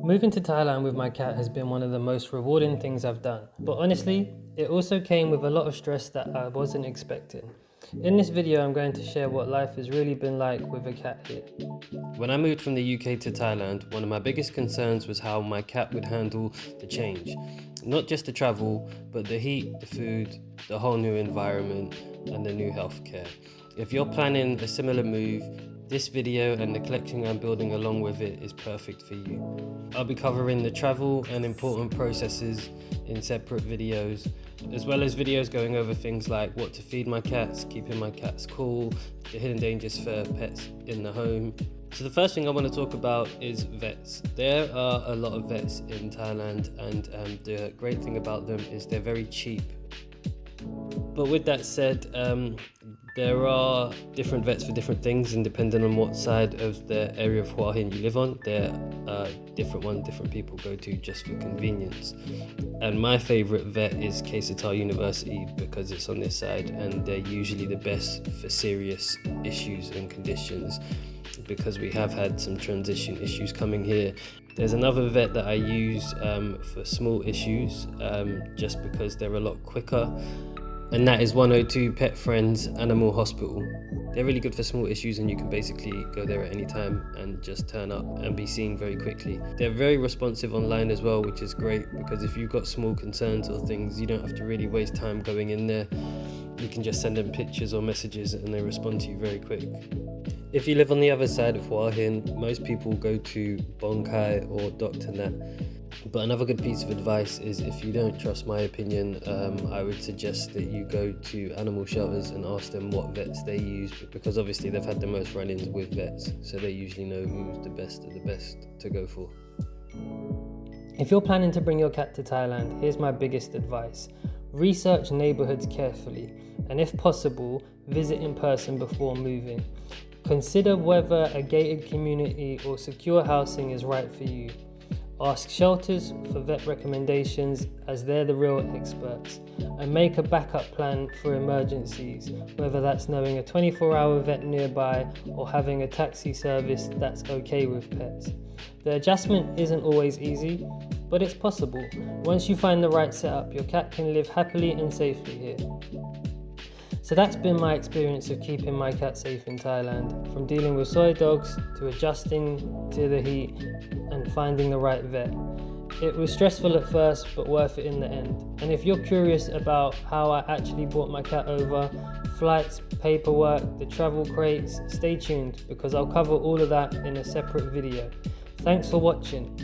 Moving to Thailand with my cat has been one of the most rewarding things I've done, but honestly, it also came with a lot of stress that I wasn't expecting. In this video, I'm going to share what life has really been like with a cat here. When I moved from the UK to Thailand, one of my biggest concerns was how my cat would handle the change. Not just the travel, but the heat, the food, the whole new environment, and the new healthcare. If you're planning a similar move, this video and the collection I'm building along with it is perfect for you. I'll be covering the travel and important processes in separate videos, as well as videos going over things like what to feed my cats, keeping my cats cool, the hidden dangers for pets in the home. So the first thing I want to talk about is vets. There are a lot of vets in Thailand, and the great thing about them is they're very cheap. But with that said, there are different vets for different things, and depending on what side of the area of Hua Hin you live on, there are different ones different people go to just for convenience. And my favourite vet is University because it's on this side, and they're usually the best for serious issues and conditions, because we have had some transition issues coming here. There's another vet that I use for small issues, just because they're a lot quicker, and that is 102 Pet Friends Animal Hospital. They're really good for small issues, and you can basically go there at any time and just turn up and be seen very quickly. They're very responsive online as well, which is great, because if you've got small concerns or things, you don't have to really waste time going in there. You can just send them pictures or messages and they respond to you very quick. If you live on the other side of Hua Hin, most people go to Bonkai or Dr. Nat. But another good piece of advice is, if you don't trust my opinion, I would suggest that you go to animal shelters and ask them what vets they use, because obviously they've had the most run-ins with vets, so they usually know who's the best of the best to go for. If you're planning to bring your cat to Thailand, here's my biggest advice. Research neighbourhoods carefully, and if possible, visit in person before moving. Consider whether a gated community or secure housing is right for you. Ask shelters for vet recommendations, as they're the real experts, and make a backup plan for emergencies, whether that's knowing a 24-hour vet nearby or having a taxi service that's okay with pets. The adjustment isn't always easy, but it's possible. Once you find the right setup, your cat can live happily and safely here. So that's been my experience of keeping my cat safe in Thailand, from dealing with soy dogs to adjusting to the heat and finding the right vet. It was stressful at first, but worth it in the end. And if you're curious about how I actually brought my cat over, flights, paperwork, the travel crates, stay tuned, because I'll cover all of that in a separate video. Thanks for watching.